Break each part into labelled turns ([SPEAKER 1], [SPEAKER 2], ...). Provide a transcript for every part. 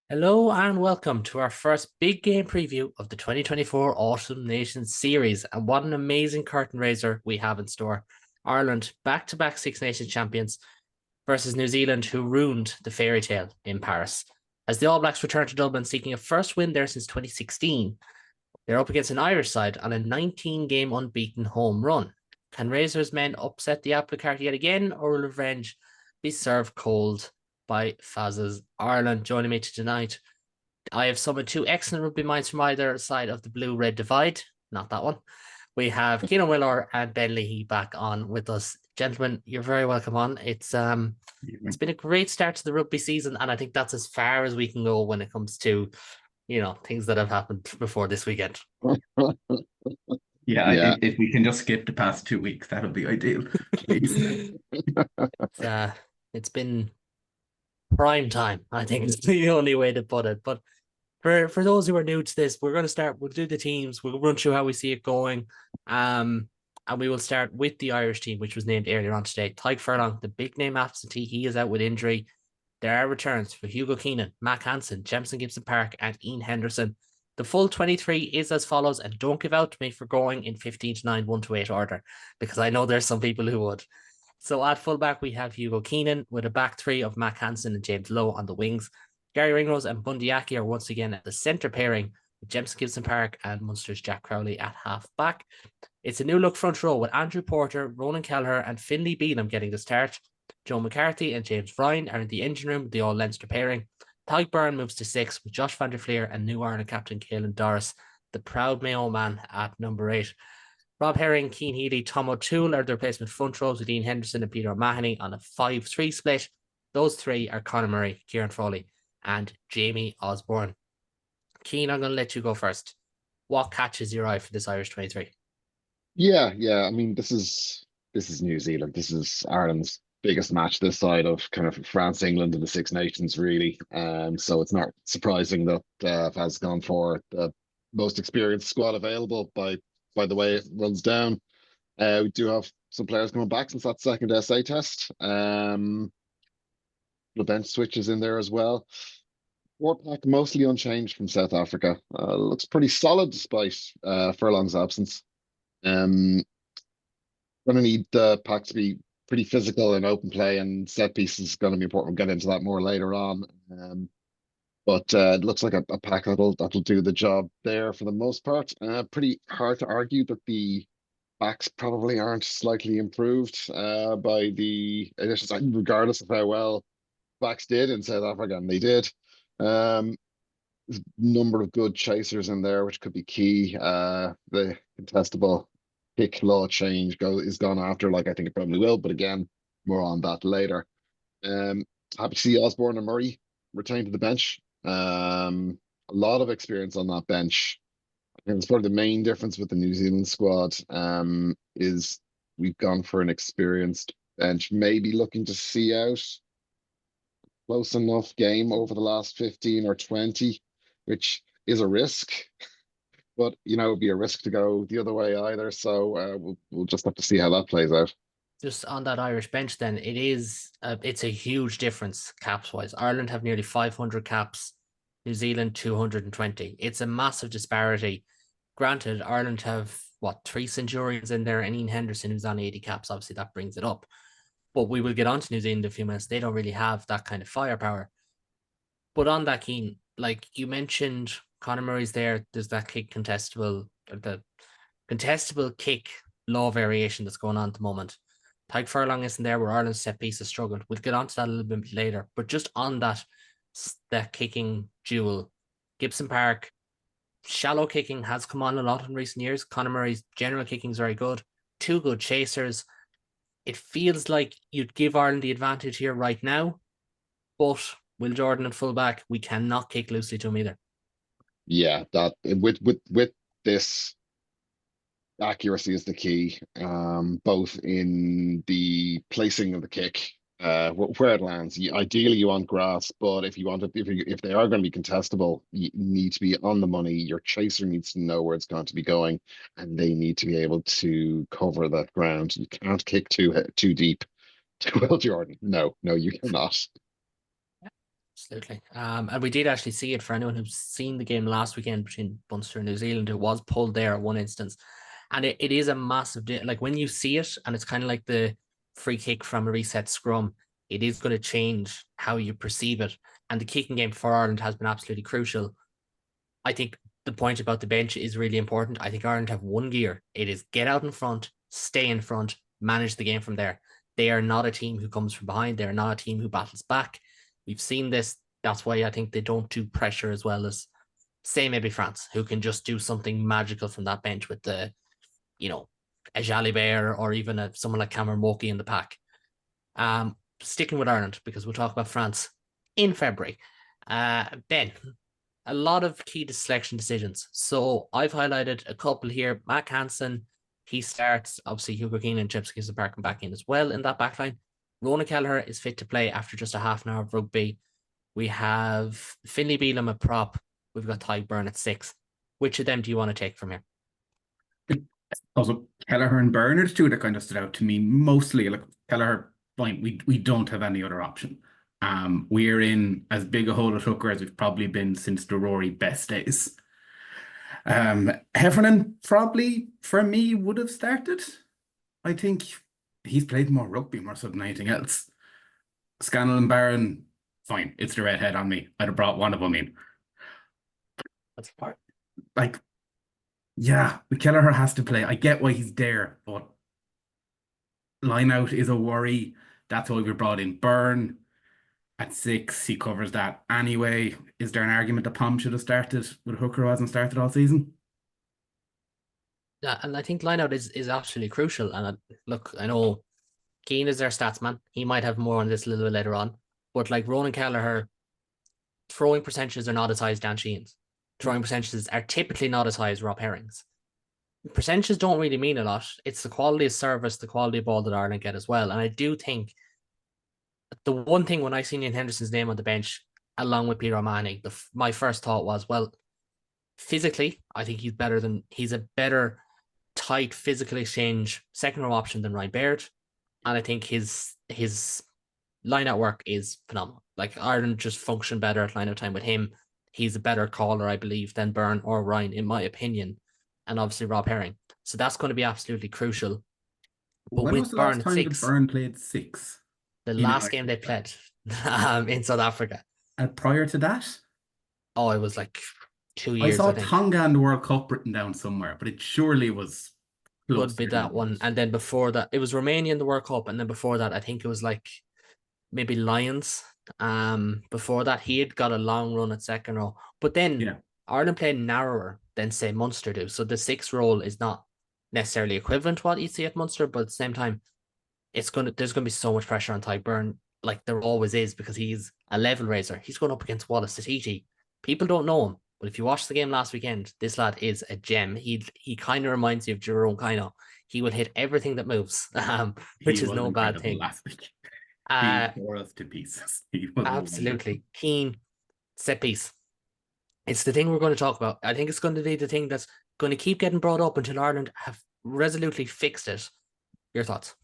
[SPEAKER 1] Hello and welcome to our first big game preview of the 2024 Autumn Nations series. And what an amazing curtain raiser we have in store. Ireland, back-to-back Six Nations champions, versus New Zealand, who ruined the fairy tale in Paris. As the All Blacks return to Dublin seeking a first win there since 2016, they're up against an Irish side on a 19-game unbeaten home run. Can Razor's men upset the apple cart yet again, or will revenge be served cold by Faz's Ireland? Joining me tonight, I have summoned two excellent rugby minds from either side of the blue-red divide. Not that one. We have Cian Willer and Ben Leahy back on with us. Gentlemen, you're very welcome on. It's been a great start to the rugby season, and I think that's as far as we can go when it comes to things that have happened before this weekend.
[SPEAKER 2] Yeah,
[SPEAKER 3] Yeah,
[SPEAKER 2] if we can just skip the past 2 weeks, that would be ideal, please.
[SPEAKER 1] uh, it's been prime time, I think is the only way to put it. But for those who are new to this, we'll do the teams, we'll run through how we see it going. And we will start with the Irish team, which was named earlier on today. Tadhg Furlong, the big name absentee, he is out with injury. There are returns for Hugo Keenan, Mack Hansen, Jemison Gibson Park, and Ian Henderson. The full 23 is as follows, and don't give out to me for going in 15 to 9, 1 to 8 order, because I know there's some people who would. So at fullback, we have Hugo Keenan with a back three of Mack Hansen and James Lowe on the wings. Gary Ringrose and Bundy Aki are once again at the centre pairing with Jemison Gibson Park and Munster's Jack Crowley at half back. It's a new look front row with Andrew Porter, Ronan Kelleher, and Finlay Bealham getting the start. Joe McCarthy and James Ryan are in the engine room with the all Leinster pairing. Tadhg Byrne moves to 6 with Josh van der Fleer and New Ireland captain Caelan Doris, the proud Mayo man, at number 8. Rob Herring, Cian Healy, Tom O'Toole are the replacement front rows with Ian Henderson and Peter O'Mahony on a 5-3 split. Those three are Conor Murray, Kieran Foley, and Jamie Osborne. Cian, I'm going to let you go first. What catches your eye for this Irish 23?
[SPEAKER 3] yeah. I mean, this is New Zealand. This is Ireland's biggest match this side of kind of France, England, and the Six Nations, really. So it's not surprising that has gone for the most experienced squad available by the way it runs down. We do have some players coming back since that second SA test. The bench switches in there as well. Four pack mostly unchanged from South Africa. Looks pretty solid despite Furlong's absence. Um, Going to need the pack to be pretty physical and open play, and set pieces is going to be important. We'll get into that more later on. But it looks like a pack that'll do the job there for the most part. Pretty hard to argue that the backs probably aren't slightly improved by the initial side, regardless of how well backs did in South Africa, and they did. Um, there's a number of good chasers in there, which could be key. The contestable kick law change is gone after, like I think it probably will, but again, more on that later. Um, Happy to see Osborne and Murray return to the bench. A lot of experience on that bench. I think it's probably the main difference with the New Zealand squad. Is we've gone for an experienced bench, maybe looking to see out close enough game over the last 15 or 20, which is a risk, but it'd be a risk to go the other way either. So we'll just have to see how that plays out.
[SPEAKER 1] Just on that Irish bench, then it's a huge difference caps wise. Ireland have nearly 500 caps, New Zealand 220. It's a massive disparity. Granted, Ireland have what, 3 Centurions in there, and Ian Henderson who's on 80 caps. Obviously, that brings it up. But we will get on to New Zealand in a few minutes. They don't really have that kind of firepower. But on that, Keen, like you mentioned, Conor Murray's there. There's that the contestable kick law variation that's going on at the moment. Tadhg Furlong isn't there where Ireland's set piece has struggled. We'll get onto that a little bit later. But just on that kicking duel, Gibson Park, shallow kicking has come on a lot in recent years. Conor Murray's general kicking is very good. Two good chasers. It feels like you'd give Ireland the advantage here right now, but Will Jordan at fullback, we cannot kick loosely to him either.
[SPEAKER 3] Yeah, that with this accuracy is the key, both in the placing of the kick, where it lands. Ideally, you want grass, but if they are going to be contestable, you need to be on the money. Your chaser needs to know where it's going to be going, and they need to be able to cover that ground. You can't kick too deep to Will Jordan. No, you cannot.
[SPEAKER 1] Absolutely. And we did actually see it for anyone who's seen the game last weekend between Munster and New Zealand. It was pulled there at one instance. And it is a massive, like when you see it, and it's kind of like the free kick from a reset scrum, it is going to change how you perceive it. And the kicking game for Ireland has been absolutely crucial. I think the point about the bench is really important. I think Ireland have one gear. It is get out in front, stay in front, manage the game from there. They are not a team who comes from behind. They are not a team who battles back. We've seen this. That's why I think they don't do pressure as well as, say, maybe France, who can just do something magical from that bench with the, a Jalibert or even someone like Cameron Wokey in the pack. Sticking with Ireland, because we'll talk about France in February. Ben, a lot of key selection decisions. So I've highlighted a couple here. Mac Hansen, he starts. Obviously, Hugo Keane and Chips gives the parking back in as well in that backline. Ronan Kelleher is fit to play after just a half an hour of rugby. We have Finlay Bealham at prop. We've got Ty Byrne at 6. Which of them do you want to take from here?
[SPEAKER 2] Also, Kelleher and Byrne are the two that kind of stood out to me mostly. Like Kelleher, fine, we don't have any other option. We're in as big a hole at hooker as we've probably been since the Rory best days. Heffernan probably, for me, would have started. I think he's played more rugby more so than anything else. Scannell and Barron, fine, it's the redhead on me. I'd have brought one of them in.
[SPEAKER 1] That's part.
[SPEAKER 2] Like, yeah, Kelleher has to play. I get why he's there, but line out is a worry. That's why we brought in Byrne at 6. He covers that anyway. Is there an argument that Pom should have started with a hooker who hasn't started all season?
[SPEAKER 1] Yeah, and I think lineout is absolutely crucial. And look, I know Keane is their stats man. He might have more on this a little bit later on. But like Ronan Kelleher, throwing percentages are not as high as Dan Sheehan's. Throwing percentages are typically not as high as Rob Herring's. Percentages don't really mean a lot. It's the quality of service, the quality of ball that Ireland get as well. And I do think the one thing when I seen Ian Henderson's name on the bench, along with Peter O'Mahony, my first thought was, well, physically, I think he's a better tight physical exchange second row option than Ryan Baird. And I think his line out work is phenomenal. Like Ireland just function better at line out time with him. He's a better caller, I believe, than Byrne or Ryan, in my opinion. And obviously Rob Herring. So that's going to be absolutely crucial. But
[SPEAKER 2] When was
[SPEAKER 1] with
[SPEAKER 2] the
[SPEAKER 1] Byrne
[SPEAKER 2] last
[SPEAKER 1] at
[SPEAKER 2] time that
[SPEAKER 1] 6,
[SPEAKER 2] Byrne played 6?
[SPEAKER 1] the last game they played in South Africa.
[SPEAKER 2] And prior to that,
[SPEAKER 1] Oh, it was like 2
[SPEAKER 2] I
[SPEAKER 1] years,
[SPEAKER 2] saw
[SPEAKER 1] I think.
[SPEAKER 2] Tonga and the World Cup written down somewhere, but it surely was
[SPEAKER 1] Could be
[SPEAKER 2] closer
[SPEAKER 1] that
[SPEAKER 2] than
[SPEAKER 1] one.
[SPEAKER 2] that.
[SPEAKER 1] And then before that, it was Romania in the World Cup. And then before that, I think it was like maybe Lions. Before that, he had got a long run at second row. But then
[SPEAKER 2] Yeah,
[SPEAKER 1] Ireland played narrower than, say, Munster do. So the 6 role is not necessarily equivalent to what you see at Munster, but at the same time, there's gonna be so much pressure on Ty Byrne, like there always is, because he's a level raiser. He's going up against Wallace Satiti. People don't know him, but if you watch the game last weekend, this lad is a gem. He kind of reminds you of Jerome Kino. He will hit everything that moves, which
[SPEAKER 2] he
[SPEAKER 1] is
[SPEAKER 2] was
[SPEAKER 1] no bad
[SPEAKER 2] incredible
[SPEAKER 1] thing.
[SPEAKER 2] last week. He
[SPEAKER 1] Uh,
[SPEAKER 2] tore us to pieces. He was
[SPEAKER 1] absolutely. Keen set piece. It's the thing we're going to talk about. I think it's going to be the thing that's going to keep getting brought up until Ireland have resolutely fixed it. Your thoughts?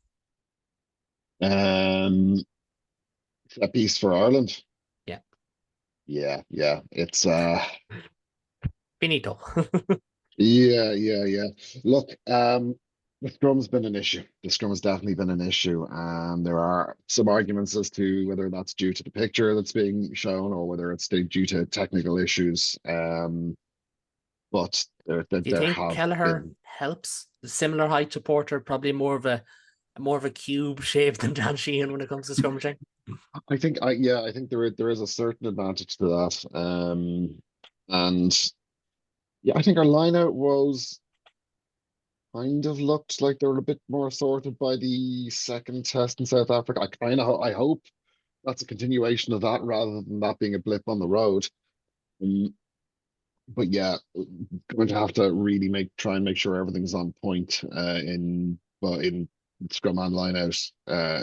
[SPEAKER 3] Set piece for Ireland.
[SPEAKER 1] Yeah.
[SPEAKER 3] Yeah. It's
[SPEAKER 1] Finito.
[SPEAKER 3] yeah. Look, the scrum's been an issue. The scrum has definitely been an issue, and there are some arguments as to whether that's due to the picture that's being shown or whether it's due to technical issues. But
[SPEAKER 1] Do you
[SPEAKER 3] there
[SPEAKER 1] think
[SPEAKER 3] have
[SPEAKER 1] Kelleher
[SPEAKER 3] been.
[SPEAKER 1] helps? The similar height to Porter, probably more of a cube shape than Dan Sheehan when it comes to scrummaging.
[SPEAKER 3] I think there is a certain advantage to that. And yeah, I think our line out was kind of looked like they were a bit more sorted by the second test in South Africa. I hope that's a continuation of that rather than that being a blip on the road. Um, but yeah, going to have to really try and make sure everything's on point in scrum and line out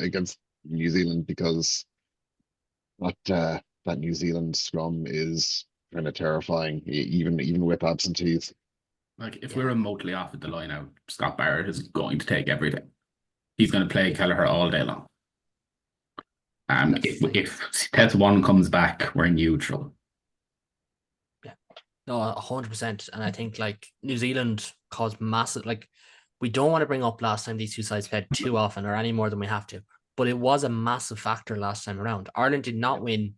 [SPEAKER 3] against New Zealand, because that New Zealand scrum is kind of terrifying, even with absentees.
[SPEAKER 2] like if
[SPEAKER 1] Yeah.
[SPEAKER 2] we're remotely off at the line out, Scott Barrett is going to take everything. He's going to play Kelleher all day long. If Test 1 comes back, we're neutral.
[SPEAKER 1] Yeah, no, 100%. And I think like New Zealand caused massive, like we don't want to bring up last time these two sides played too often or any more than we have to, but it was a massive factor last time around. Ireland did not win.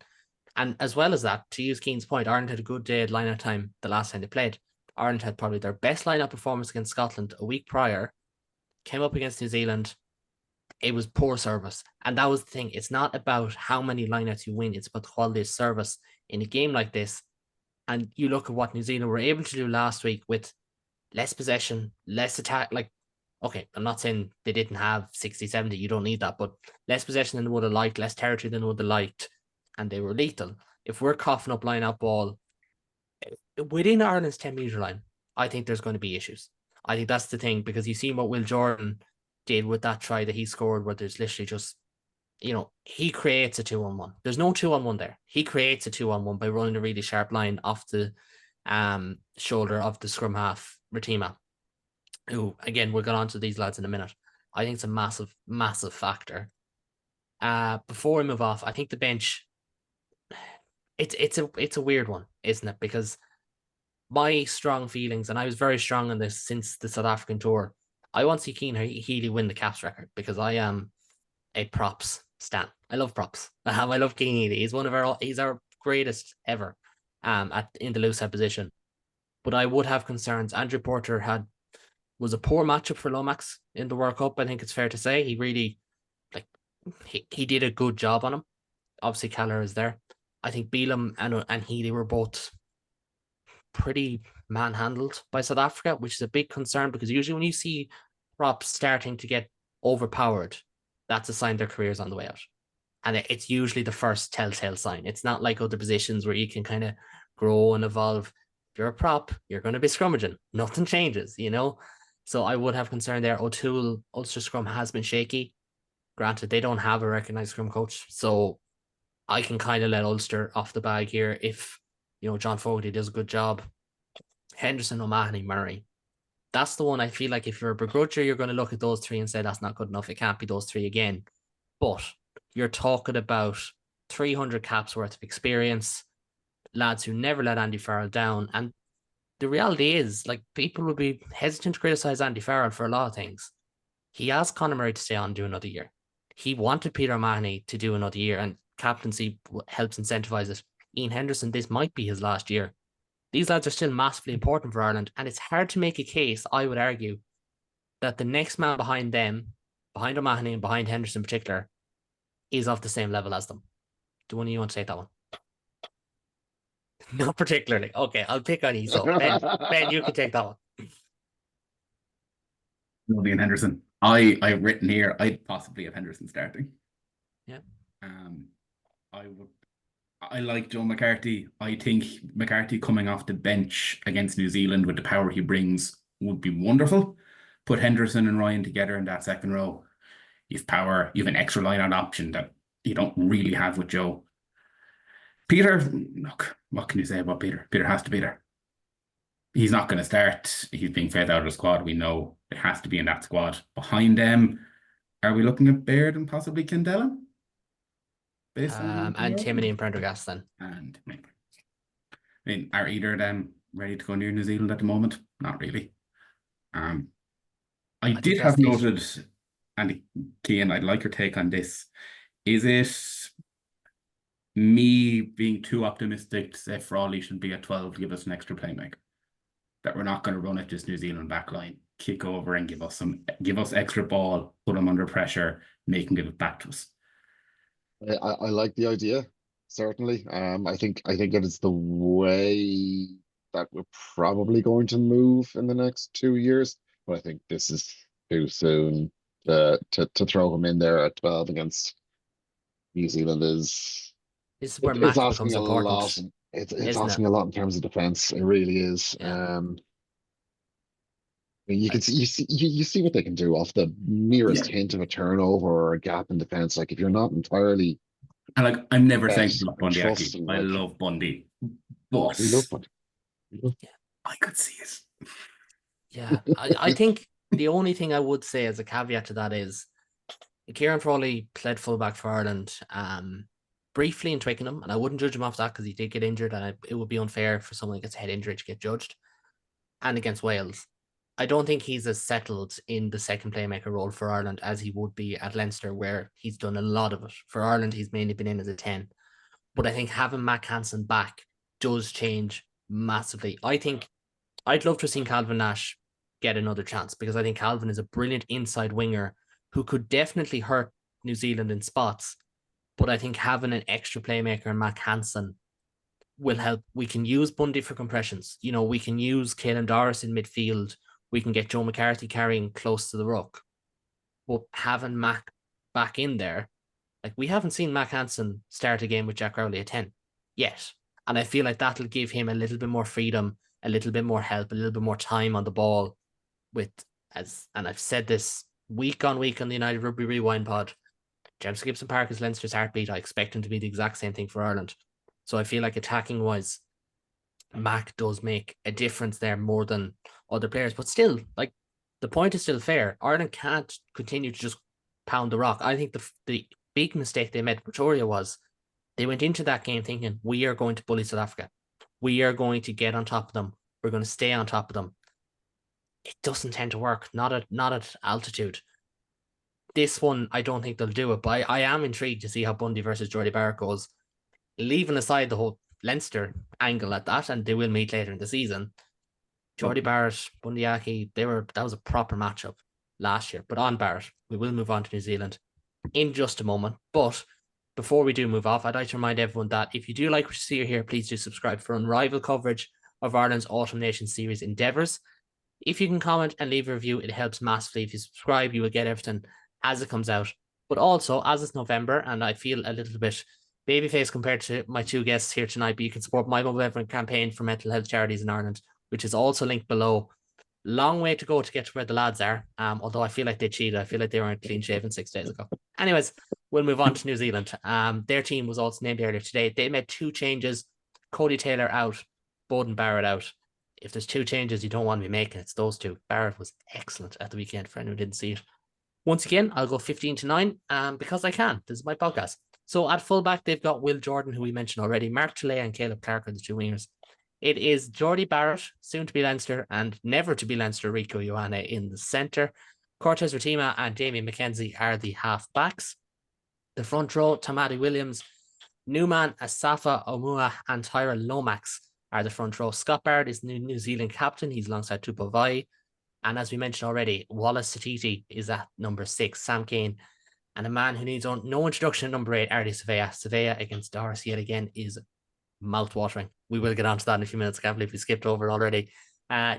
[SPEAKER 1] And as well as that, to use Keane's point, Ireland had a good day at line-out time the last time they played. Ireland had probably their best line-out performance against Scotland a week prior, came up against New Zealand. It was poor service. And that was the thing. It's not about how many line-outs you win. It's about the quality of service in a game like this. And you look at what New Zealand were able to do last week with less possession, less attack. Like, okay, I'm not saying they didn't have 60, 70. You don't need that. But less possession than they would have liked, less territory than they would have liked. And they were lethal. If we're coughing up line-out ball within Ireland's 10-metre line, I think there's going to be issues. I think that's the thing, because you see what Will Jordan did with that try that he scored, where there's literally just, he creates a 2-on-1. There's no 2-on-1 there. He creates a 2-on-1 by running a really sharp line off the shoulder of the scrum half, Ratima, who, again, we'll get on to these lads in a minute. I think it's a massive, massive factor. Before we move off, I think the bench, it's a weird one, isn't it? Because my strong feelings, and I was very strong on this since the South African tour, I want to see Cian Healy win the caps record, because I am a props stan. I love props. I love Cian Healy. He's our greatest ever in the loosehead position. But I would have concerns. Andrew Porter was a poor matchup for Lomax in the World Cup. I think it's fair to say he really he did a good job on him. Obviously, Keller is there. I think Beelum and Healy were both pretty manhandled by South Africa, which is a big concern, because usually when you see props starting to get overpowered, that's a sign their career's on the way out. And it's usually the first telltale sign. It's not like other positions where you can kind of grow and evolve. If you're a prop, you're going to be scrummaging. Nothing changes, So I would have concern there. O'Toole, Ulster Scrum has been shaky. Granted, they don't have a recognised scrum coach, so I can kind of let Ulster off the bag here if, John Fogarty does a good job. Henderson, O'Mahony, Murray. That's the one I feel like if you're a begrudger, you're going to look at those three and say that's not good enough. It can't be those three again. But you're talking about 300 caps worth of experience, lads who never let Andy Farrell down. And the reality is, like, people will be hesitant to criticise Andy Farrell for a lot of things. He asked Conor Murray to stay on and do another year. He wanted Peter O'Mahony to do another year, and captaincy helps incentivise it. Ian Henderson, this might be his last year. These lads are still massively important for Ireland, and it's hard to make a case, I would argue, that the next man behind them, behind O'Mahony and behind Henderson in particular, is of the same level as them. Do one of you want to take that one? Not particularly. Okay, I'll pick on you. So Ben, you can take that one.
[SPEAKER 2] Ian Henderson. I've written here, I'd possibly have Henderson starting.
[SPEAKER 1] Yeah.
[SPEAKER 2] I like Joe McCarthy. I think McCarthy coming off the bench against New Zealand with the power he brings would be wonderful. Put Henderson and Ryan together in that second row. You've power, you have an extra line-out option that you don't really have with Joe. Peter, look, what can you say about Peter? Peter has to be there. He's not going to start. He's being fed out of the squad. We know it has to be in that squad. Behind them, are we looking at Baird and possibly Kendellen?
[SPEAKER 1] And Timony and Prendergast then.
[SPEAKER 2] And I mean, are either of them ready to go near New Zealand at the moment? Not really. I did have noted, and Cian, I'd like your take on this. Is it me being too optimistic to say Frawley should be at 12 to give us an extra playmaker? That we're not going to run at this New Zealand backline, kick over and give us extra ball, put them under pressure, make them give it back to us.
[SPEAKER 3] I like the idea, certainly. I think it is the way that we're probably going to move in the next 2 years. But I think this is too soon to throw him in there at 12 against New Zealand
[SPEAKER 1] This is where
[SPEAKER 3] it's
[SPEAKER 1] Mac
[SPEAKER 3] asking
[SPEAKER 1] becomes
[SPEAKER 3] a
[SPEAKER 1] important.
[SPEAKER 3] lot. It's asking a lot in terms of defense. It really is.
[SPEAKER 1] Yeah.
[SPEAKER 3] I mean, you see what they can do off the merest hint of a turnover or a gap in defense. Like if you're not entirely,
[SPEAKER 2] and like I'm never saying
[SPEAKER 3] Yes,
[SPEAKER 2] I love Bundy.
[SPEAKER 3] trust
[SPEAKER 2] Actually,
[SPEAKER 3] him,
[SPEAKER 2] I
[SPEAKER 3] like-
[SPEAKER 2] love Bundy, but
[SPEAKER 3] we love Bundy.
[SPEAKER 2] I could see it.
[SPEAKER 1] Yeah, I think the only thing I would say as a caveat to that is Kieran Frawley played fullback for Ireland briefly in Twickenham, and I wouldn't judge him off that because he did get injured, and it would be unfair for someone who gets a head injury to get judged. And against Wales, I don't think he's as settled in the second playmaker role for Ireland as he would be at Leinster, where he's done a lot of it. For Ireland, he's mainly been in as a 10. But I think having Mac Hansen back does change massively. I think I'd love to have seen Calvin Nash get another chance, because I think Calvin is a brilliant inside winger who could definitely hurt New Zealand in spots. But I think having an extra playmaker in Mac Hansen will help. We can use Bundy for compressions. We can use Caelan Doris in midfield. We can get Joe McCarthy carrying close to the ruck. But having Mac back in there, like, we haven't seen Mac Hansen start a game with Jack Rowley at 10 yet. And I feel like that'll give him a little bit more freedom, a little bit more help, a little bit more time on the ball and I've said this week on week on the United Rugby Rewind pod, James Gibson Park is Leinster's heartbeat. I expect him to be the exact same thing for Ireland. So I feel like attacking wise, Mac does make a difference there more than other players. But still, like, the point is still fair. Ireland can't continue to just pound the rock. I think the big mistake they made at Pretoria was they went into that game thinking, we are going to bully South Africa. We are going to get on top of them. We're going to stay on top of them. It doesn't tend to work, not at altitude. This one, I don't think they'll do it, but I am intrigued to see how Bundy versus Jordy Barrett goes. Leaving aside the whole Leinster angle at that, and they will meet later in the season, Jordy Barrett, Bundy Aki, that was a proper matchup last year. But on Barrett, we will move on to New Zealand in just a moment. But before we do move off, I'd like to remind everyone that if you do like what you see here, please do subscribe for unrivaled coverage of Ireland's Autumn Nation Series endeavours. If you can comment and leave a review, it helps massively. If you subscribe, you will get everything as it comes out. But also, as it's November, and I feel a little bit babyface compared to my two guests here tonight, but you can support my November campaign for mental health charities in Ireland, which is also linked below. Long way to go to get to where the lads are, although I feel like they cheated. I feel like they weren't clean shaven 6 days ago. Anyways, we'll move on to New Zealand. Their team was also named earlier today. They made 2 changes. Cody Taylor out, Bowden Barrett out. If there's 2 changes you don't want to be making, it's those 2. Barrett was excellent at the weekend for anyone who didn't see it. Once again, I'll go 15-9 because I can. This is my podcast. So at fullback, they've got Will Jordan, who we mentioned already. Mark Tulea and Caleb Clark are the 2 wingers. It is Jordy Barrett, soon to be Leinster, and never to be Leinster, Rico Ioane in the centre. Cortez Ratima and Damien McKenzie are the half-backs. The front row, Tamati Williams, Newman, Asafa Omua, and Tyra Lomax are the front row. Scott Barrett is the New Zealand captain. He's alongside Tupovai. And as we mentioned already, Wallace Satiti is at number 6, Sam Kane. And a man who needs no introduction at number 8, Artie Savea. Savea against Doris yet again is mouth-watering. We will get on to that in a few minutes. I can't believe we skipped over it already.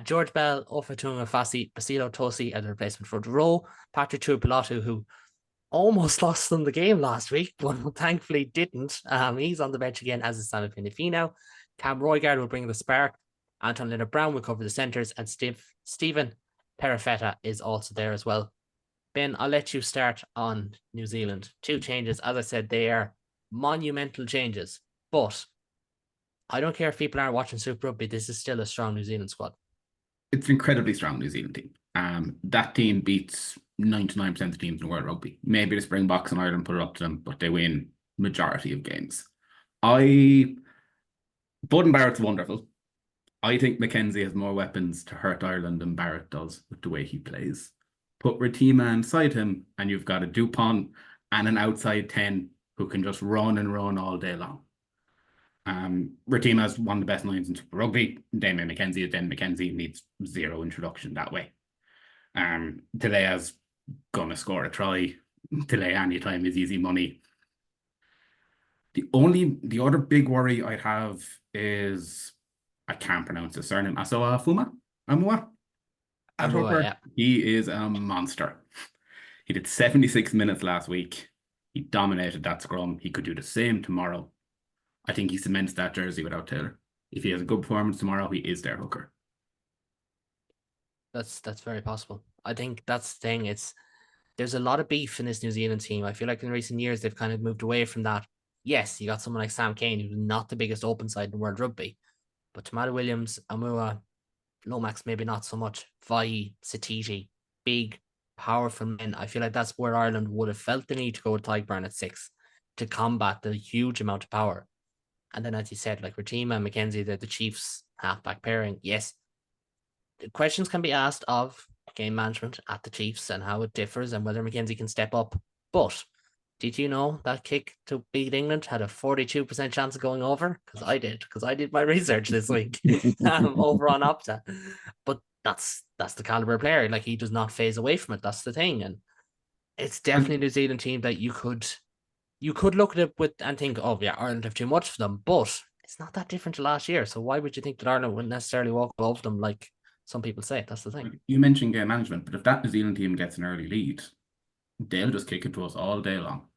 [SPEAKER 1] George Bell, Ofatunga Fasi, Basilo Tosi as a replacement front row. Patrick Tuipulotu, who almost lost them the game last week, but thankfully didn't. He's on the bench again, as is Simon Pinifino. Cam Roygard will bring the spark. Anton Leonard Brown will cover the centres, and Stephen Perifetta is also there as well. Ben, I'll let you start on New Zealand. 2 changes. As I said, they are monumental changes, but I don't care if people aren't watching Super Rugby. This is still a strong New Zealand squad.
[SPEAKER 2] It's an incredibly strong New Zealand team. That team beats 99% of the teams in World Rugby. Maybe the Springboks in Ireland put it up to them, but they win majority of games. Bowden Barrett's wonderful. I think McKenzie has more weapons to hurt Ireland than Barrett does with the way he plays. Put Ratima inside him, and you've got a Dupont and an outside 10 who can just run and run all day long. Ratima has one of the best lines in Super Rugby. Damien McKenzie is then McKenzie, needs 0 introduction that way. Telea's gonna score a try. Telea anytime is easy money. The other big worry I have is I can't pronounce his surname. Amua.
[SPEAKER 1] Yeah.
[SPEAKER 2] He is a monster. He did 76 minutes last week. He dominated that scrum. He could do the same tomorrow. I think he cements that jersey without Taylor. If he has a good performance tomorrow, he is their hooker.
[SPEAKER 1] That's very possible. I think that's the thing. There's a lot of beef in this New Zealand team. I feel like in recent years they've kind of moved away from that. Yes, you got someone like Sam Kane, who's not the biggest open side in World Rugby, but Tamati Williams, Amua, Lomax maybe not so much. Vai, Satiti, big, powerful men. I feel like that's where Ireland would have felt the need to go with Tyburn at 6 to combat the huge amount of power. And then, as you said, like Ratima and McKenzie, they're the Chiefs halfback pairing. Yes, the questions can be asked of game management at the Chiefs and how it differs and whether McKenzie can step up. But did you know that kick to beat England had a 42% chance of going over? Because I did my research this week over on Opta. But that's the caliber of player. Like, he does not phase away from it. That's the thing. And it's definitely a New Zealand team that you could look at it with and think, oh yeah, Ireland have too much for them, but it's not that different to last year. So why would you think that Ireland wouldn't necessarily walk above them like some people say? That's the thing.
[SPEAKER 2] You mentioned game management, but if that New Zealand team gets an early lead, they'll just kick it to us all day long.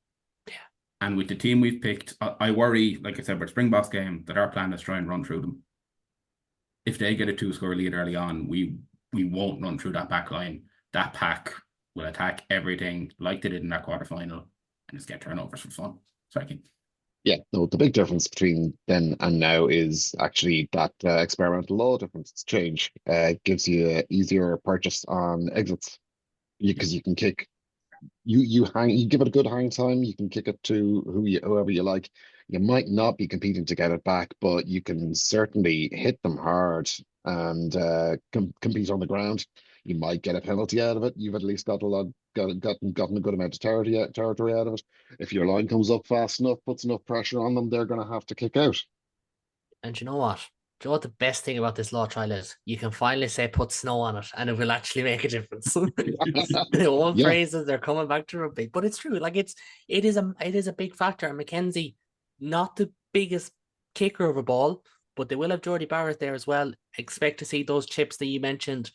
[SPEAKER 1] Yeah.
[SPEAKER 2] And with the team we've picked, I worry, like I said, with Springboks game, that our plan is try and run through them. If they get a 2-score lead early on, we won't run through that back line. That pack will attack everything like they did in that quarterfinal and just get turnovers for fun. Sorry.
[SPEAKER 3] Yeah, no, the big difference between then and now is actually that experimental law difference change. Gives you an easier purchase on exits because you can kick. You give it a good hang time. You can kick it to whoever you like. You might not be competing to get it back, but you can certainly hit them hard and compete on the ground. You might get a penalty out of it. You've at least gotten a good amount of territory out of it. If your line comes up fast enough, puts enough pressure on them, they're going to have to kick out.
[SPEAKER 1] And you know what? Do you know what the best thing about this law trial is? You can finally say put snow on it and it will actually make a difference. The old
[SPEAKER 3] Yeah.
[SPEAKER 1] phrases, they're coming back to rugby. But it's true. Like it is a big factor. And McKenzie, not the biggest kicker of a ball, but they will have Jordy Barrett there as well. Expect to see those chips that you mentioned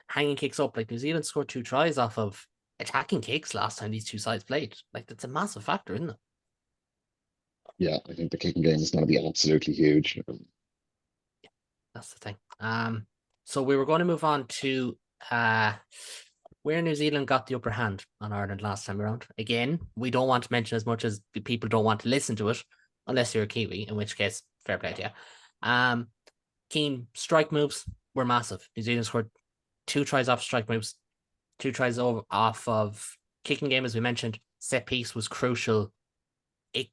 [SPEAKER 1] hanging kicks up. Like New Zealand scored 2 tries off of attacking kicks last time these two sides played. Like, that's a massive factor, isn't it?
[SPEAKER 3] Yeah, I think the kicking game is going to be absolutely huge.
[SPEAKER 1] That's the thing. So we were going to move on to where New Zealand got the upper hand on Ireland last time around. Again, we don't want to mention as much as the people don't want to listen to it, unless you're a Kiwi, in which case, fair play to you. Keen strike moves were massive. New Zealand scored 2 tries off strike moves, 2 tries off of kicking game, as we mentioned. Set piece was crucial. It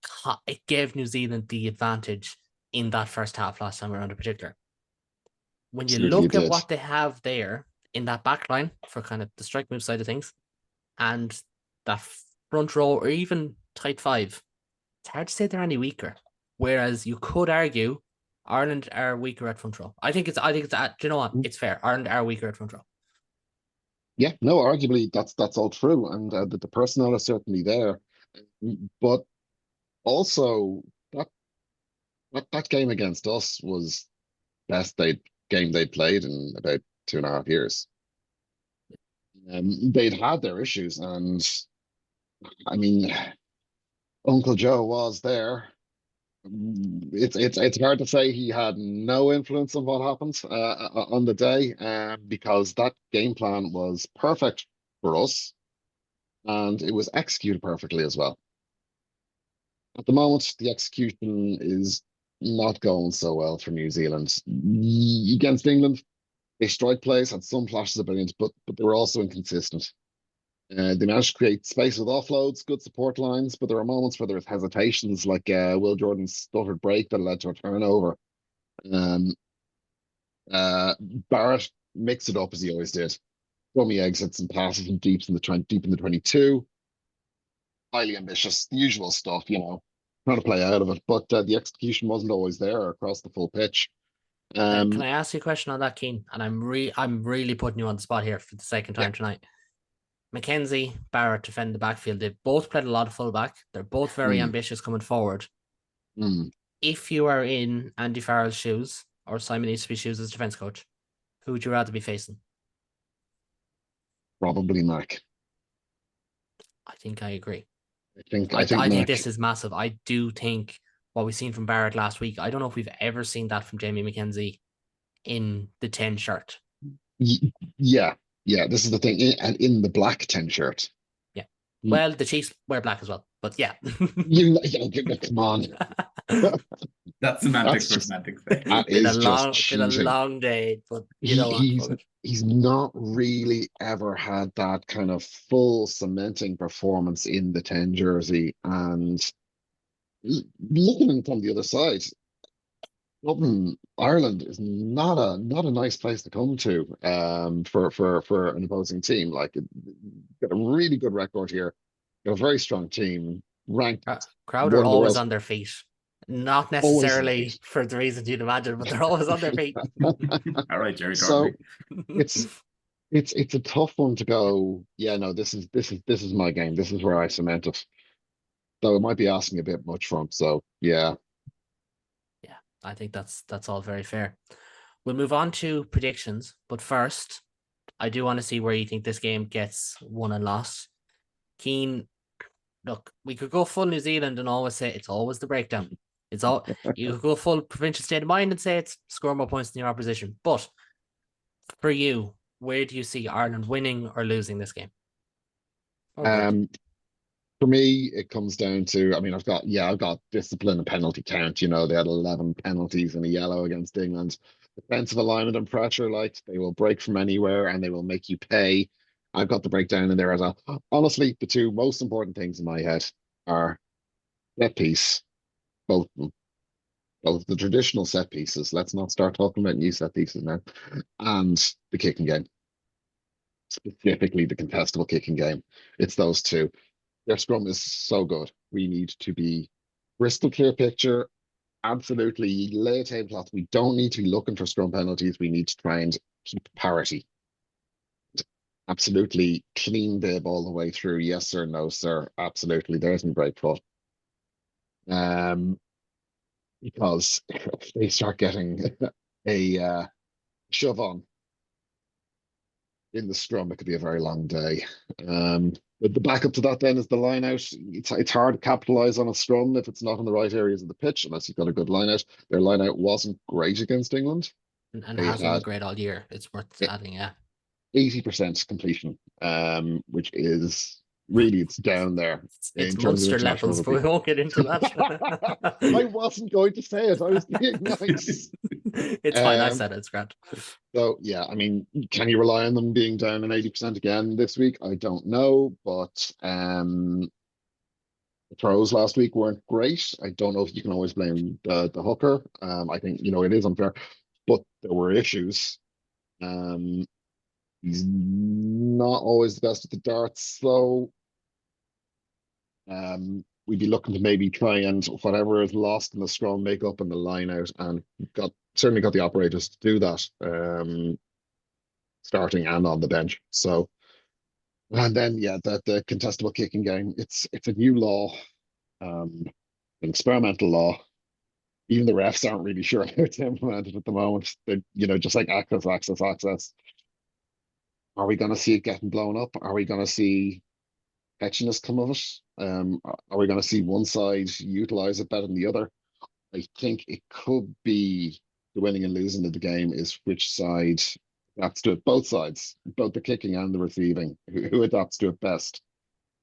[SPEAKER 1] gave New Zealand the advantage in that first half last time around in particular. When you
[SPEAKER 3] Absolutely
[SPEAKER 1] look at
[SPEAKER 3] did.
[SPEAKER 1] what they have there in that back line for kind of the strike move side of things, and that front row or even tight 5, it's hard to say they're any weaker. Whereas you could argue Ireland are weaker at front row. I think it's do you know what? It's fair. Ireland are weaker at front row.
[SPEAKER 3] Yeah, no, arguably that's all true, and the personnel is certainly there, but also that game against us was best game they played in about 2.5 years. They'd had their issues, and I mean, Uncle Joe was there. It's hard to say he had no influence on what happened on the day, because that game plan was perfect for us, and it was executed perfectly as well. At the moment, the execution is not going so well for New Zealand. Against England, they strike plays, had some flashes of brilliance, but they were also inconsistent. They managed to create space with offloads, good support lines, but there were moments where there was hesitations, like Will Jordan's stuttered break that led to a turnover. Um, Barrett mixed it up as he always did. Dummy exits and passes from deep in the 22. Highly ambitious, the usual stuff, trying to play out of it, but the execution wasn't always there across the full pitch.
[SPEAKER 1] Can I ask you a question on that, Keen? And I'm really putting you on the spot here for the second time tonight. McKenzie, Barrett defend the backfield. They both played a lot of fullback. They're both very ambitious coming forward. If you are in Andy Farrell's shoes or Simon Easterby's shoes as defense coach, who would you rather be facing?
[SPEAKER 3] Probably Mac.
[SPEAKER 1] I think I agree.
[SPEAKER 3] I think
[SPEAKER 1] this is massive. I do think what we've seen from Barrett last week, I don't know if we've ever seen that from Jamie McKenzie in the 10 shirt.
[SPEAKER 3] Yeah, this is the thing. And in the black 10 shirt.
[SPEAKER 1] Yeah. Well, the Chiefs wear black as well. But yeah.
[SPEAKER 3] Come on.
[SPEAKER 2] That's semantics
[SPEAKER 3] That's
[SPEAKER 2] for
[SPEAKER 3] just
[SPEAKER 2] semantics' sake.
[SPEAKER 3] that is just
[SPEAKER 1] Been a
[SPEAKER 3] cheating.
[SPEAKER 1] long day, but you
[SPEAKER 3] He
[SPEAKER 1] know what? Fuck it.
[SPEAKER 3] he's not really ever had that kind of full cementing performance in the 10 jersey. And looking at it from the other side, Dublin, Ireland is not a nice place to come to for an opposing team. Like got a really good record here, got a very strong team, ranked
[SPEAKER 1] Crowd are
[SPEAKER 3] one of the
[SPEAKER 1] always
[SPEAKER 3] world's
[SPEAKER 1] on their feet. Not
[SPEAKER 3] always in the
[SPEAKER 1] necessarily
[SPEAKER 3] feet.
[SPEAKER 1] for the reasons you'd imagine, but they're always on their feet.
[SPEAKER 2] All right, Jerry
[SPEAKER 3] So
[SPEAKER 2] Torbury.
[SPEAKER 3] it's it's a tough one to go. Yeah, no, this is my game. This is where I cement it. Though it might be asking a bit much from. So yeah,
[SPEAKER 1] Yeah, I think that's all very fair. We'll move on to predictions, but first, I do want to see where you think this game gets won and lost. Keen, look, we could go full New Zealand and always say it's always the breakdown. It's all you could go full provincial state of mind and say it's score more points than your opposition. But for you, where do you see Ireland winning or losing this game? Or both?
[SPEAKER 3] um, for me, it comes down to. I mean, I've got discipline and penalty count. They had 11 penalties and a yellow against England. Defensive alignment and pressure, like they will break from anywhere and they will make you pay. I've got the breakdown in there as well. Honestly, the two most important things in my head are set piece, both of them. Both the traditional set pieces. Let's not start talking about new set pieces now. And the kicking game, specifically the contestable kicking game. It's those two. Their scrum is so good. We need to be crystal clear picture. Absolutely lay a tablecloth. We don't need to be looking for scrum penalties. We need to try and keep parity. Absolutely clean bib all the way through. Yes, sir. No, sir. Absolutely. There's my break foot. Because if they start getting a shove on in the scrum, it could be a very long day. But the backup to that then is the line out. It's hard to capitalize on a scrum if it's not in the right areas of the pitch, unless you've got a good line out. Their line out wasn't great against England.
[SPEAKER 1] And
[SPEAKER 3] They
[SPEAKER 1] hasn't been
[SPEAKER 3] had
[SPEAKER 1] great all year. It's worth adding, yeah.
[SPEAKER 3] 80% completion, which is really it's down there
[SPEAKER 1] It's
[SPEAKER 3] in terms of
[SPEAKER 1] Munster
[SPEAKER 3] international
[SPEAKER 1] levels, but we
[SPEAKER 3] rugby.
[SPEAKER 1] won't get into
[SPEAKER 3] I
[SPEAKER 1] that.
[SPEAKER 3] wasn't going to say it. I was being nice.
[SPEAKER 1] It's fine. I said it's grand.
[SPEAKER 3] So yeah, I mean, can you rely on them being down in 80% again this week? I don't know, but the throws last week weren't great. I don't know if you can always blame the hooker. I think it is unfair, but there were issues. Um, he's not always the best at the darts, so we'd be looking to maybe try and whatever is lost in the scrum make up in the line out, and certainly got the operators to do that. Starting and on the bench. So, and then yeah, the contestable kicking game. It's a new law, an experimental law. Even the refs aren't really sure how to implement it at the moment. They, just like access. Are we going to see it getting blown up? Are we going to see petchiness come of it? Are we going to see one side utilize it better than the other? I think it could be the winning and losing of the game is which side adapts to it. Both sides, both the kicking and the receiving, who adapts to it best.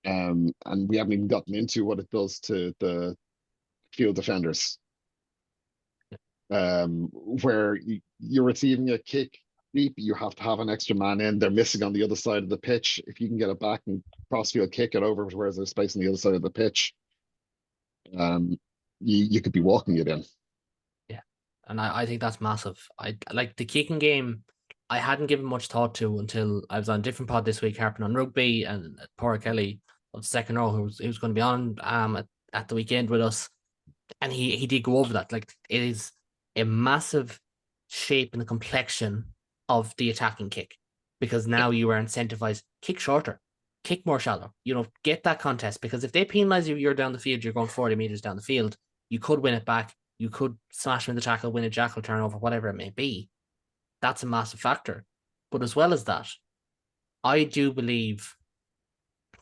[SPEAKER 3] And we haven't even gotten into what it does to the field defenders, where you're receiving a kick deep, you have to have an extra man in. They're missing on the other side of the pitch. If you can get it back and crossfield kick it over to where there's space on the other side of the pitch, you could be walking it in.
[SPEAKER 1] Yeah. And I think that's massive. I like the kicking game. I hadn't given much thought to until I was on a different pod this week, harping on rugby, and Paul Kelly of the second row, who was going to be on at the weekend with us, and he did go over that. Like it is a massive shape in the complexion of the attacking kick, because now you are incentivized kick shorter, kick more shallow. Get that contest, because if they penalize you, you're down the field, you're going 40 meters down the field. You could win it back. You could smash in the tackle, win a jackal turnover, whatever it may be. That's a massive factor. But as well as that, I do believe,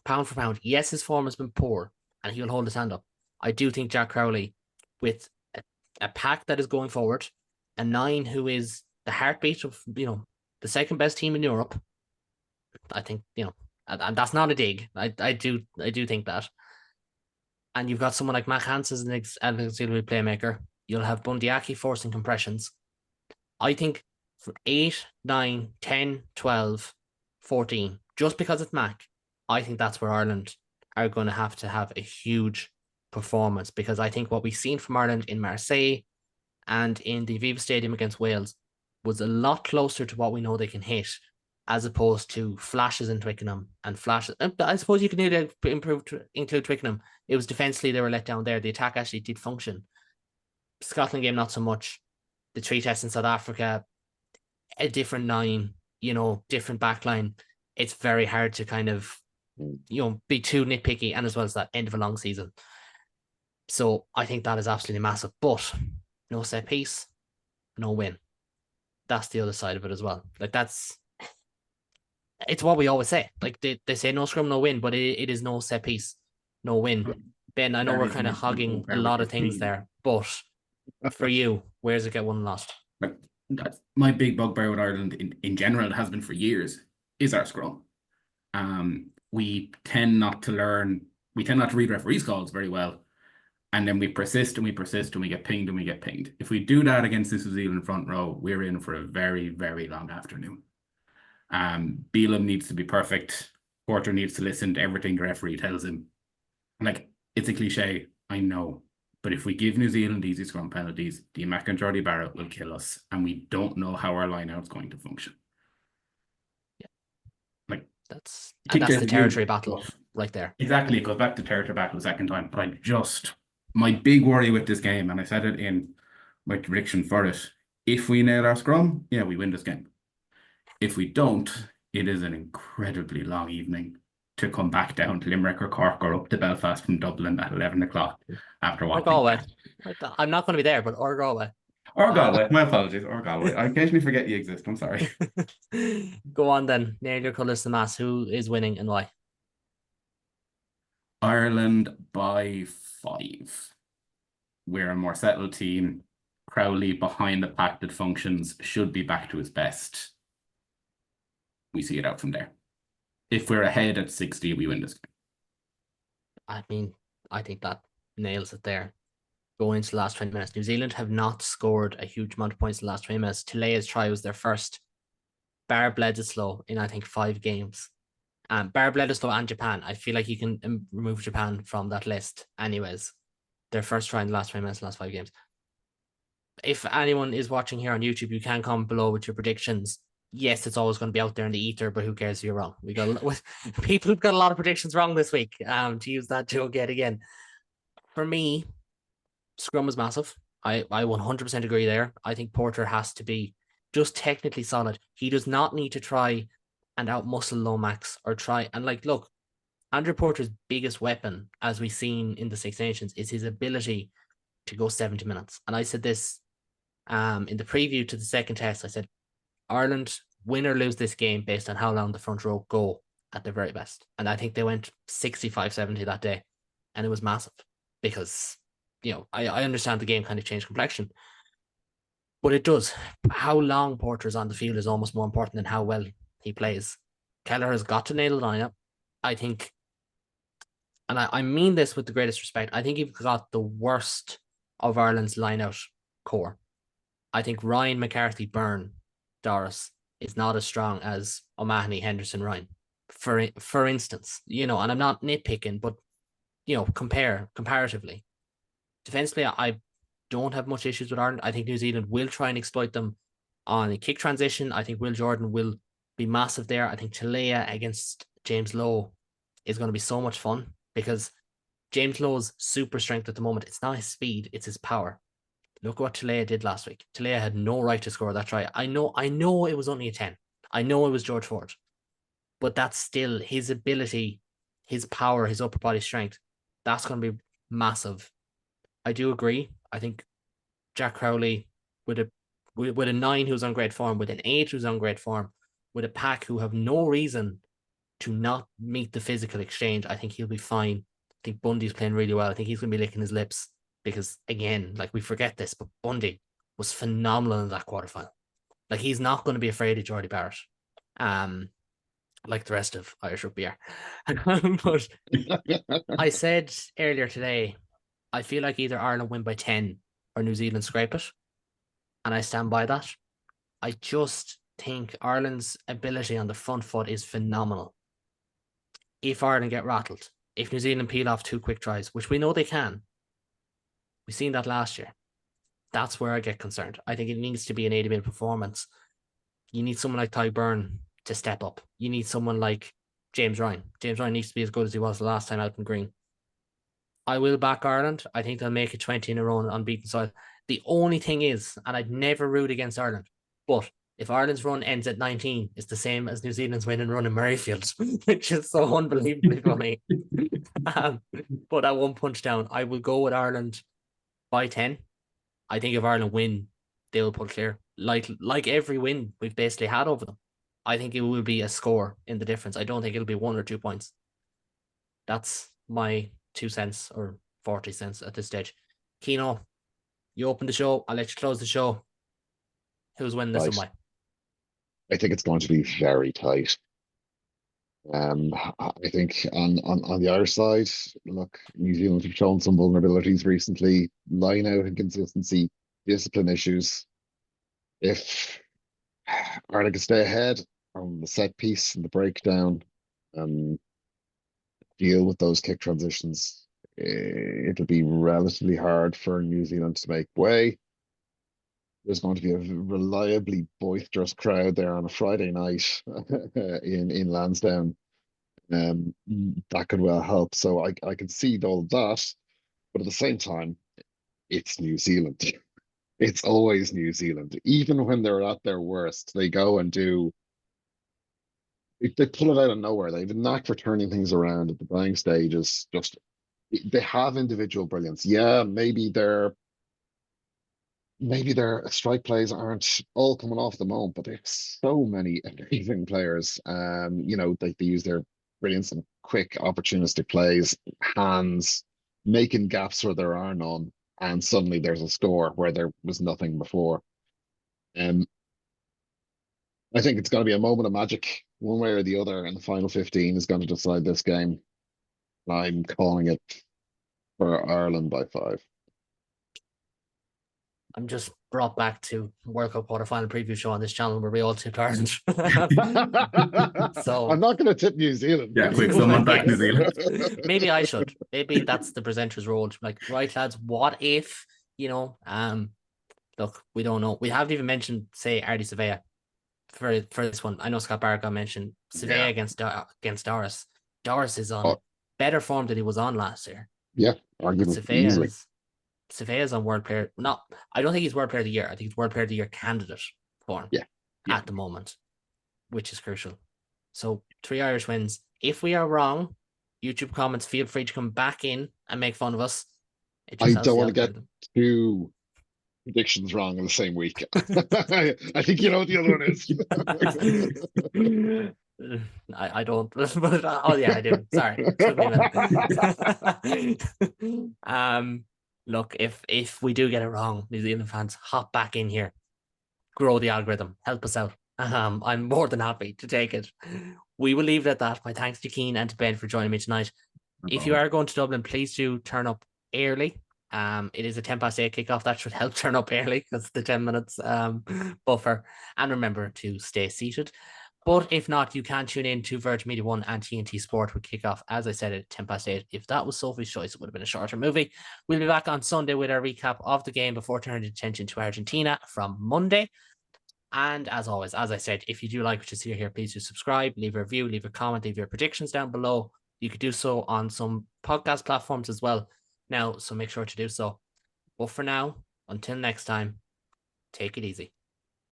[SPEAKER 1] pound for pound, yes, his form has been poor and he'll hold his hand up. I do think Jack Crowley, with a pack that is going forward, a 9 who is the heartbeat of, the second best team in Europe, I think, and that's not a dig. I do think that. and you've got someone like Mac Hans as an auxiliary playmaker. You'll have Bundyaki forcing compressions. I think for 8, 9, 10, 12, 14, just because it's Mac, I think that's where Ireland are going to have a huge performance, because I think what we've seen from Ireland in Marseille and in the Aviva Stadium against Wales was a lot closer to what we know they can hit, as opposed to flashes in Twickenham and flashes. I suppose you can include Twickenham. It was defensively they were let down there. The attack actually did function. Scotland game, not so much. The three tests in South Africa, a different nine, different backline. It's very hard to kind of, be too nitpicky, and as well as that end of a long season. So I think that is absolutely massive. But no set piece, no win. That's the other side of it as well. Like it's what we always say. Like they say no scrum, no win, but it is no set piece, no win. Ben, I know we're kind of hogging a lot of things there, but for you, where's it get won and lost?
[SPEAKER 2] Like, that's my big bugbear with Ireland in general, it has been for years, is our scrum. We tend not to read referees' calls very well. And then we persist and we persist and we get pinged and we get pinged. If we do that against this New Zealand front row, we're in for a very, very long afternoon. Beelum needs to be perfect. Porter needs to listen to everything the referee tells him. Like, it's a cliche, I know. But if we give New Zealand easy scrum penalties, the Mac and Jordy Barrett will kill us. And we don't know how our line-out's going to function.
[SPEAKER 1] Yeah.
[SPEAKER 2] Like,
[SPEAKER 1] that's the territory battle right there.
[SPEAKER 2] Exactly. It goes back to territory battle the second time. But my big worry with this game, and I said it in my prediction for it, if we nail our scrum, yeah, we win this game. If we don't, it is an incredibly long evening to come back down to Limerick or Cork or up to Belfast from Dublin at 11 o'clock after watching.
[SPEAKER 1] Or Galway. I'm not going to be there, but or Galway.
[SPEAKER 2] Or Galway. My apologies. Or Galway. I occasionally forget you exist. I'm sorry.
[SPEAKER 1] Go on then. Nail your colours to the mass. Who is winning and why?
[SPEAKER 2] Ireland by 5. We're a more settled team. Crowley behind the pack that functions should be back to his best. We see it out from there. If we're ahead at 60, we win this game.
[SPEAKER 1] I mean, I think that nails it there. Going into the last 20 minutes, New Zealand have not scored a huge amount of points in the last 20 minutes. Telea's try was their first. Bar Bledisloe in, I think, 5 games. Bar Bledisloe and Japan. I feel like you can remove Japan from that list anyways. Their first try in the last 20 minutes, last 5 games. If anyone is watching here on YouTube, you can comment below with your predictions. Yes, it's always going to be out there in the ether, but who cares if you're wrong? People have got a lot of predictions wrong this week. To use that joke yet again. For me, scrum was massive. I 100% agree there. I think Porter has to be just technically solid. He does not need to try and outmuscle Lomax or try and look, Andrew Porter's biggest weapon, as we've seen in the Six Nations, is his ability to go 70 minutes. And I said this in the preview to the second test. I said Ireland win or lose this game based on how long the front row go at their very best. And I think they went 65-70 that day. And it was massive because, I understand the game kind of changed complexion. But it does. How long Porter's on the field is almost more important than how well he plays. Keller has got to nail the lineup. I think, and I mean this with the greatest respect, I think you've got the worst of Ireland's line-out core. I think Ryan, McCarthy, Byrne, Doris is not as strong as O'Mahony, Henderson, Ryan. For instance, and I'm not nitpicking, but comparatively. Defensively, I don't have much issues with Ireland. I think New Zealand will try and exploit them on a kick transition. I think Will Jordan will be massive there. I think Talea against James Lowe is going to be so much fun because James Lowe's super strength at the moment, it's not his speed, it's his power. Look what Talea did last week. Talea had no right to score that try. I know it was only a 10. I know it was George Ford. But that's still his ability, his power, his upper body strength. That's going to be massive. I do agree. I think Jack Crowley with a 9 who's on great form, with an 8 who's on great form, with a pack who have no reason to not meet the physical exchange, I think he'll be fine. I think Bundy's playing really well. I think he's going to be licking his lips because, again, we forget this, but Bundy was phenomenal in that quarterfinal. He's not going to be afraid of Jordy Barrett. like the rest of Irish rugby are. But I said earlier today, I feel like either Ireland win by 10 or New Zealand scrape it. And I stand by that. I just think Ireland's ability on the front foot is phenomenal. If Ireland get rattled, if New Zealand peel off 2 quick tries, which we know they can, we've seen that last year. That's where I get concerned. I think it needs to be an 80-minute performance. You need someone like Ty Byrne to step up. You need someone like James Ryan. James Ryan needs to be as good as he was the last time out in green. I will back Ireland. I think they'll make it 20 in a row on unbeaten soil. The only thing is, and I'd never root against Ireland, but if Ireland's run ends at 19, it's the same as New Zealand's win and run in Murrayfield, which is so unbelievably funny. But at one punch down, I will go with Ireland by 10. I think if Ireland win, they will pull clear. Like every win we've basically had over them. I think it will be a score in the difference. I don't think it'll be 1 or 2 points. That's my 2 cents or 40 cents at this stage. Keno, you open the show. I'll let you close the show. Who's winning this and why?
[SPEAKER 3] I think it's going to be very tight. I think on the Irish side, look, New Zealand have shown some vulnerabilities recently, line out inconsistency, discipline issues. If Ireland can stay ahead on the set piece and the breakdown, deal with those kick transitions, it'll be relatively hard for New Zealand to make way. There's going to be a reliably boisterous crowd there on a Friday night in Lansdowne. That could well help. So I can see all that, but at the same time, it's New Zealand. It's always New Zealand. Even when they're at their worst, they go and they pull it out of nowhere. They have a knack for turning things around at the dying stages. They have individual brilliance. Yeah, maybe their strike plays aren't all coming off the moment, but they have so many amazing players. They use their brilliance and quick opportunistic plays, hands, making gaps where there are none, and suddenly there's a score where there was nothing before. Um, I think it's going to be a moment of magic, one way or the other, and the final 15 is going to decide this game. I'm calling it for Ireland by 5.
[SPEAKER 1] I'm just brought back to World Cup quarterfinal preview show on this channel where we all tipped Ireland. So
[SPEAKER 3] I'm not going to tip New Zealand.
[SPEAKER 2] Yeah, quick, someone back New Zealand.
[SPEAKER 1] Maybe I should. Maybe that's the presenter's role. Like, right, lads, what if, look, we don't know. We haven't even mentioned, say, Ardy Sevilla for this one. I know Scott Barrett mentioned Sevilla against Doris. Doris is on better form than he was on last year.
[SPEAKER 3] Yeah, arguably.
[SPEAKER 1] Sevella's on world player. I don't think he's world player of the year. I think he's world player of the year candidate form at the moment, which is crucial. So 3 Irish wins. If we are wrong, YouTube comments, feel free to come back in and make fun of us.
[SPEAKER 3] I don't want to get 2 predictions wrong in the same week. I think you know what the other one is.
[SPEAKER 1] I don't. But, I do. Sorry. Look, if we do get it wrong, New Zealand fans, hop back in here, grow the algorithm, help us out. I'm more than happy to take it. We will leave it at that. My thanks to Cian and to Ben for joining me tonight. If you are going to Dublin, please do turn up early. It is a 8:10 kickoff. That should help turn up early because the 10 minutes buffer. And remember to stay seated. But if not, you can tune in to Virgin Media 1 and TNT Sport with kickoff, as I said, at 8:10. If that was Sophie's choice, it would have been a shorter movie. We'll be back on Sunday with our recap of the game before turning attention to Argentina from Monday. And as always, as I said, if you do like what you see here, please do subscribe, leave a review, leave a comment, leave your predictions down below. You could do so on some podcast platforms as well now, so make sure to do so. But for now, until next time, take it easy.